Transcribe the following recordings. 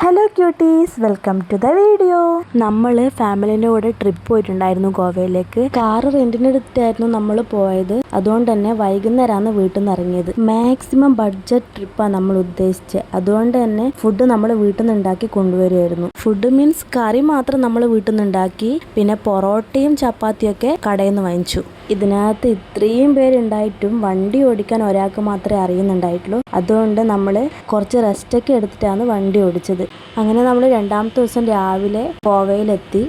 Hello cuties, welcome to the video. നമ്മൾ ഫാമിലിൻ്റെ കൂടെ ട്രിപ്പ് പോയിട്ടുണ്ടായിരുന്നു ഗോവയിലേക്ക്. കാറ് റെന്റിനെടുത്തായിരുന്നു നമ്മൾ പോയത്. അതുകൊണ്ട് തന്നെ വൈകുന്നേരമാണ് വീട്ടിൽ നിന്ന് ഇറങ്ങിയത്. മാക്സിമം ബഡ്ജറ്റ് ട്രിപ്പാണ് നമ്മൾ ഉദ്ദേശിച്ചത്. അതുകൊണ്ട് തന്നെ ഫുഡ് നമ്മൾ വീട്ടിൽ നിന്ന് ഉണ്ടാക്കി കൊണ്ടുവരുമായിരുന്നു. ഫുഡ് മീൻസ് കറി മാത്രം നമ്മൾ വീട്ടിൽ നിന്ന് ഉണ്ടാക്കി, പിന്നെ പൊറോട്ടയും ചപ്പാത്തിയും ഒക്കെ കടയിൽ നിന്ന് വാങ്ങിച്ചു. ഇതിനകത്ത് ഇത്രയും പേരുണ്ടായിട്ടും വണ്ടി ഓടിക്കാൻ ഒരാൾക്ക് മാത്രമേ അറിയുന്നുണ്ടായിട്ടുള്ളൂ. അതുകൊണ്ട് നമ്മൾ കുറച്ച് റെസ്റ്റൊക്കെ എടുത്തിട്ടാണ് വണ്ടി ഓടിച്ചത്. അങ്ങനെ നമ്മൾ രണ്ടാമത്തെ ദിവസം രാവിലെ ഗോവയിലെത്തി.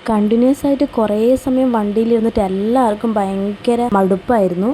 കണ്ടിന്യൂസ് ആയിട്ട് കുറേ സമയം വണ്ടിയിലിരുന്നിട്ട് എല്ലാവർക്കും ഭയങ്കര മടുപ്പായിരുന്നു.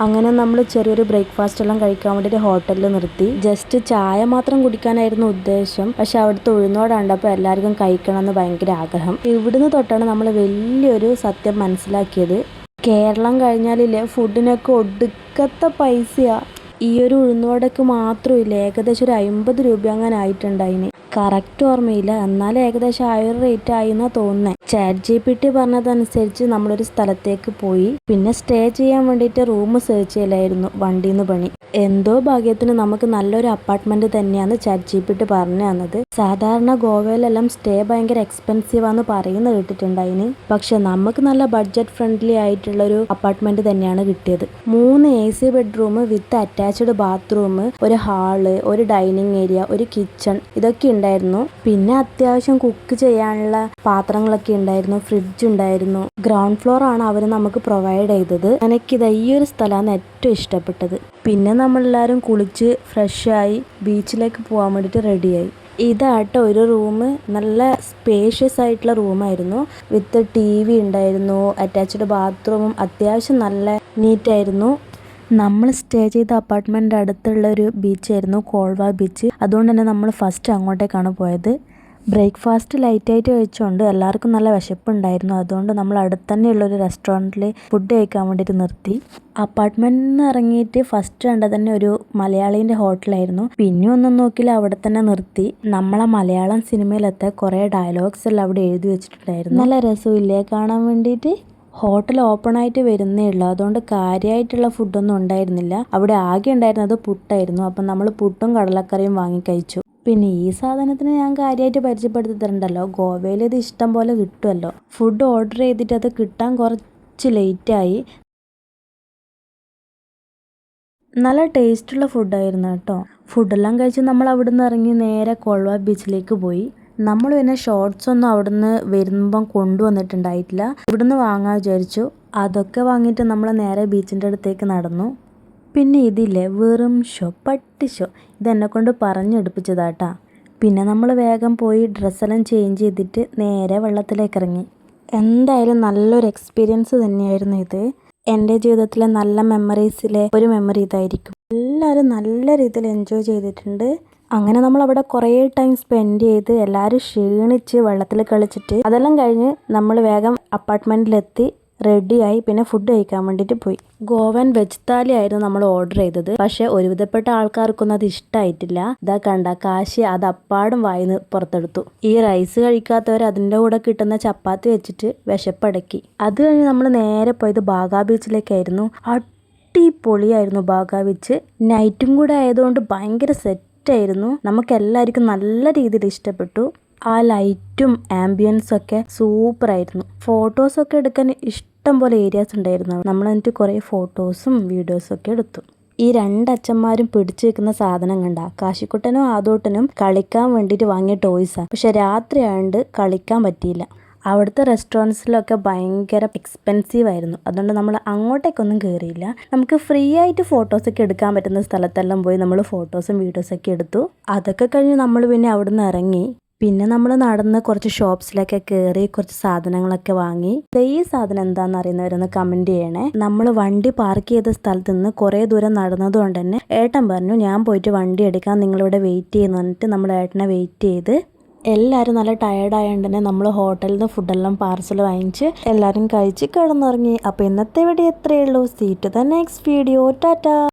അങ്ങനെ നമ്മൾ ചെറിയൊരു ബ്രേക്ക്ഫാസ്റ്റ് എല്ലാം കഴിക്കാൻ വേണ്ടിയിട്ട് ഹോട്ടലിൽ നിർത്തി. ജസ്റ്റ് ചായ മാത്രം കുടിക്കാനായിരുന്നു ഉദ്ദേശം. പക്ഷെ അവിടുത്തെ ഉഴുന്നോട് കണ്ടപ്പോൾ എല്ലാവർക്കും കഴിക്കണമെന്ന് ഭയങ്കര ആഗ്രഹം. ഇവിടുന്ന് തൊട്ടാണ് നമ്മൾ വലിയൊരു സത്യം മനസ്സിലാക്കിയത്. കേരളം കഴിഞ്ഞാലില്ലേ, ഫുഡിനൊക്കെ ഒടുക്കത്തെ പൈസയാണ്. ഈ ഒരു ഉഴുന്നുവടക്ക് മാത്രമില്ല, ഏകദേശം ഒരു 50 രൂപ അങ്ങനെ ആയിട്ടുണ്ടായിന്. കറക്റ്റ് ഓർമ്മയില്ല, എന്നാലും ഏകദേശം 1000 റേറ്റ് ആയി എന്നാ തോന്നുന്നത്. ChatGPT പറഞ്ഞതനുസരിച്ച് നമ്മളൊരു സ്ഥലത്തേക്ക് പോയി. പിന്നെ സ്റ്റേ ചെയ്യാൻ വേണ്ടിയിട്ട് റൂം സെർച്ച് ചെയ്യലായിരുന്നു വണ്ടിയിൽ നിന്ന് പണി. എന്തോ ഭാഗ്യത്തിന് നമുക്ക് നല്ലൊരു അപ്പാർട്ട്മെന്റ് തന്നെയാണ് ChatGPT പറഞ്ഞു തന്നത്. സാധാരണ ഗോവയിലെല്ലാം സ്റ്റേ ഭയങ്കര എക്സ്പെൻസീവാന്ന് പറയുന്നത് കേട്ടിട്ടുണ്ടായിന്. പക്ഷെ നമുക്ക് നല്ല ബഡ്ജറ്റ് ഫ്രണ്ട്ലി ആയിട്ടുള്ള ഒരു അപ്പാർട്ട്മെന്റ് തന്നെയാണ് കിട്ടിയത്. 3 AC bedroom with attached bathroom, ഒരു ഹാള്, ഒരു ഡൈനിങ് ഏരിയ, ഒരു കിച്ചൺ, ഇതൊക്കെ ഉണ്ടായിരുന്നു. പിന്നെ അത്യാവശ്യം കുക്ക് ചെയ്യാനുള്ള പാത്രങ്ങളൊക്കെ ഉണ്ടായിരുന്നു. ഫ്രിഡ്ജ് ഉണ്ടായിരുന്നു. ഗ്രൗണ്ട് ഫ്ലോർ ആണ് അവർ നമുക്ക് പ്രൊവൈഡ് ചെയ്തത്. എനിക്കിത് ഈ ഒരു സ്ഥലമാണ് ഏറ്റവും ഇഷ്ടപ്പെട്ടത്. പിന്നെ നമ്മളെല്ലാവരും കുളിച്ച് ഫ്രഷായി ബീച്ചിലേക്ക് പോകാൻ വേണ്ടിയിട്ട് റെഡിയായി. ഇതാട്ടോ ഒരു റൂം. നല്ല സ്പേഷ്യസ് ആയിട്ടുള്ള റൂമായിരുന്നു. വിത്ത് TV ഉണ്ടായിരുന്നു. അറ്റാച്ച്ഡ് ബാത്റൂമും അത്യാവശ്യം നല്ല നീറ്റായിരുന്നു. നമ്മൾ സ്റ്റേ ചെയ്ത അപ്പാർട്ട്മെൻറ്റിൻ്റെ അടുത്തുള്ള ഒരു ബീച്ചായിരുന്നു, കോൾവ ബീച്ച്. അതുകൊണ്ട് തന്നെ നമ്മൾ ഫസ്റ്റ് അങ്ങോട്ടേക്കാണ് പോയത്. ബ്രേക്ക്ഫാസ്റ്റ് ലൈറ്റായിട്ട് കഴിച്ചുകൊണ്ട് എല്ലാവർക്കും നല്ല വിശപ്പുണ്ടായിരുന്നു. അതുകൊണ്ട് നമ്മൾ അടുത്ത് തന്നെയുള്ളൊരു റെസ്റ്റോറൻറ്റിൽ ഫുഡ് കഴിക്കാൻ വേണ്ടിയിട്ട് നിർത്തി. അപ്പാർട്ട്മെൻറ്റിൽ നിന്ന് ഇറങ്ങിയിട്ട് ഫസ്റ്റ് കണ്ടത് തന്നെ ഒരു മലയാളീൻ്റെ ഹോട്ടലായിരുന്നു. പിന്നെ ഒന്നും നോക്കില്ല, അവിടെ തന്നെ നിർത്തി. നമ്മളെ മലയാളം സിനിമയിലത്തെ കുറേ ഡയലോഗ്സ് എല്ലാം അവിടെ എഴുതി വെച്ചിട്ടുണ്ടായിരുന്നു. നല്ല രസമില്ലേ കാണാൻ വേണ്ടിയിട്ട്. ഹോട്ടൽ ഓപ്പൺ ആയിട്ട് വരുന്നേ ഉള്ളൂ. അതുകൊണ്ട് കാര്യമായിട്ടുള്ള ഫുഡൊന്നും ഉണ്ടായിരുന്നില്ല. അവിടെ ആകെ ഉണ്ടായിരുന്നത് പുട്ടായിരുന്നു. അപ്പം നമ്മൾ പുട്ടും കടലക്കറിയും വാങ്ങി കഴിച്ചു. പിന്നെ ഈ സാധനത്തിന് ഞാൻ കാര്യമായിട്ട് പരിചയപ്പെടുത്തി തരണ്ടല്ലോ, ഗോവയിൽ ഇത് ഇഷ്ടം പോലെ കിട്ടുമല്ലോ. ഫുഡ് ഓർഡർ ചെയ്തിട്ട് അത് കിട്ടാൻ കുറച്ച് ലേറ്റായി. നല്ല ടേസ്റ്റുള്ള ഫുഡായിരുന്നു കേട്ടോ. ഫുഡെല്ലാം കഴിച്ച് നമ്മൾ അവിടെ നിന്ന് ഇറങ്ങി നേരെ കോൾവ ബീച്ചിലേക്ക് പോയി. നമ്മൾ പിന്നെ ഷോർട്സ് ഒന്നും അവിടുന്ന് വരുമ്പം കൊണ്ടുവന്നിട്ടുണ്ടായിട്ടില്ല. ഇവിടുന്ന് വാങ്ങാൻ വിചാരിച്ചു. അതൊക്കെ വാങ്ങിയിട്ട് നമ്മൾ നേരെ ബീച്ചിൻ്റെ അടുത്തേക്ക് നടന്നു. പിന്നെ ഇതില്ലേ, വെറും ഷോ, പട്ടി ഷോ. ഇതെന്നെ കൊണ്ട് പറഞ്ഞെടുപ്പിച്ചതാട്ടാ. പിന്നെ നമ്മൾ വേഗം പോയി ഡ്രസ്സെല്ലാം ചേഞ്ച് ചെയ്തിട്ട് നേരെ വെള്ളത്തിലേക്ക് ഇറങ്ങി. എന്തായാലും നല്ലൊരു എക്സ്പീരിയൻസ് തന്നെയായിരുന്നു ഇത്. എൻ്റെ ജീവിതത്തിലെ നല്ല മെമ്മറീസിലെ ഒരു മെമ്മറി ഇതായിരിക്കും. എല്ലാവരും നല്ല രീതിയിൽ എൻജോയ് ചെയ്തിട്ടുണ്ട്. അങ്ങനെ നമ്മൾ അവിടെ കുറേ ടൈം സ്പെൻഡ് ചെയ്ത് എല്ലാവരും ക്ഷീണിച്ച് വെള്ളത്തിൽ കളിച്ചിട്ട് അതെല്ലാം കഴിഞ്ഞ് നമ്മൾ വേഗം അപ്പാർട്ട്മെൻറ്റിലെത്തി റെഡിയായി. പിന്നെ ഫുഡ് കഴിക്കാൻ വേണ്ടിയിട്ട് പോയി. ഗോവൻ വെജ് താലി ആയിരുന്നു നമ്മൾ ഓർഡർ ചെയ്തത്. പക്ഷെ ഒരുവിധപ്പെട്ട ആൾക്കാർക്കൊന്നും അത് ഇഷ്ടമായിട്ടില്ല. ഇതാ കണ്ട കാശി അത് അപ്പാടും വായിന്ന് പുറത്തെടുത്തു. ഈ റൈസ് കഴിക്കാത്തവർ അതിൻ്റെ കൂടെ കിട്ടുന്ന ചപ്പാത്തി വെച്ചിട്ട് വിശപ്പടക്കി. അത് കഴിഞ്ഞ് നമ്മൾ നേരെ പോയത് ബാഗ ബീച്ചിലേക്കായിരുന്നു. അടിപൊളിയായിരുന്നു ബാഗ ബീച്ച്. നൈറ്റും കൂടെ ആയതുകൊണ്ട് ഭയങ്കര സെറ്റായിരുന്നു. നമുക്ക് എല്ലാവർക്കും നല്ല രീതിയിൽ ഇഷ്ടപ്പെട്ടു. ആ ലൈറ്റും ആംബിയൻസും ഒക്കെ സൂപ്പറായിരുന്നു. ഫോട്ടോസൊക്കെ എടുക്കാൻ ഇഷ്ടം പോലെ ഏരിയാസ് ഉണ്ടായിരുന്നു. നമ്മൾ എന്നിട്ട് കുറേ ഫോട്ടോസും വീഡിയോസും ഒക്കെ എടുത്തു. ഈ 2 അച്ഛന്മാരും പിടിച്ചു വെക്കുന്ന സാധനം കണ്ട, കാശിക്കുട്ടനും ആദോട്ടനും കളിക്കാൻ വേണ്ടിയിട്ട് വാങ്ങിയ ടോയ്സാണ്. പക്ഷെ രാത്രി ആയതുകൊണ്ട് കളിക്കാൻ പറ്റിയില്ല. അവിടുത്തെ റെസ്റ്റോറൻറ്റ്സിലൊക്കെ ഭയങ്കര എക്സ്പെൻസീവ് ആയിരുന്നു. അതുകൊണ്ട് നമ്മൾ അങ്ങോട്ടേക്കൊന്നും കയറിയില്ല. നമുക്ക് ഫ്രീ ആയിട്ട് ഫോട്ടോസൊക്കെ എടുക്കാൻ പറ്റുന്ന സ്ഥലത്തെല്ലാം പോയി നമ്മൾ ഫോട്ടോസും വീഡിയോസൊക്കെ എടുത്തു. അതൊക്കെ കഴിഞ്ഞ് നമ്മൾ പിന്നെ അവിടെ നിന്ന് ഇറങ്ങി. പിന്നെ നമ്മൾ നടന്ന് കുറച്ച് ഷോപ്സിലൊക്കെ കയറി കുറച്ച് സാധനങ്ങളൊക്കെ വാങ്ങി. ഈ സാധനം എന്താണെന്ന് അറിയുന്നവരൊന്ന് കമൻറ്റ് ചെയ്യണേ. നമ്മൾ വണ്ടി പാർക്ക് ചെയ്ത സ്ഥലത്ത് നിന്ന് കുറേ ദൂരം നടന്നതുകൊണ്ട് തന്നെ ഏട്ടൻ പറഞ്ഞു ഞാൻ പോയിട്ട് വണ്ടി എടുക്കാൻ നിങ്ങളിവിടെ വെയിറ്റ് ചെയ്യുന്നു പറഞ്ഞിട്ട് നമ്മൾ ഏട്ടനെ വെയിറ്റ് ചെയ്ത്. എല്ലാവരും നല്ല ടയേർഡായതുകൊണ്ട് തന്നെ നമ്മൾ ഹോട്ടലിൽ നിന്ന് ഫുഡെല്ലാം പാർസൽ വാങ്ങിച്ച് എല്ലാവരും കഴിച്ച് കിടന്നുറങ്ങി. അപ്പോൾ ഇന്നത്തെ വീഡിയോ എത്രയേ ഉള്ളൂ. See to the next video. Tata.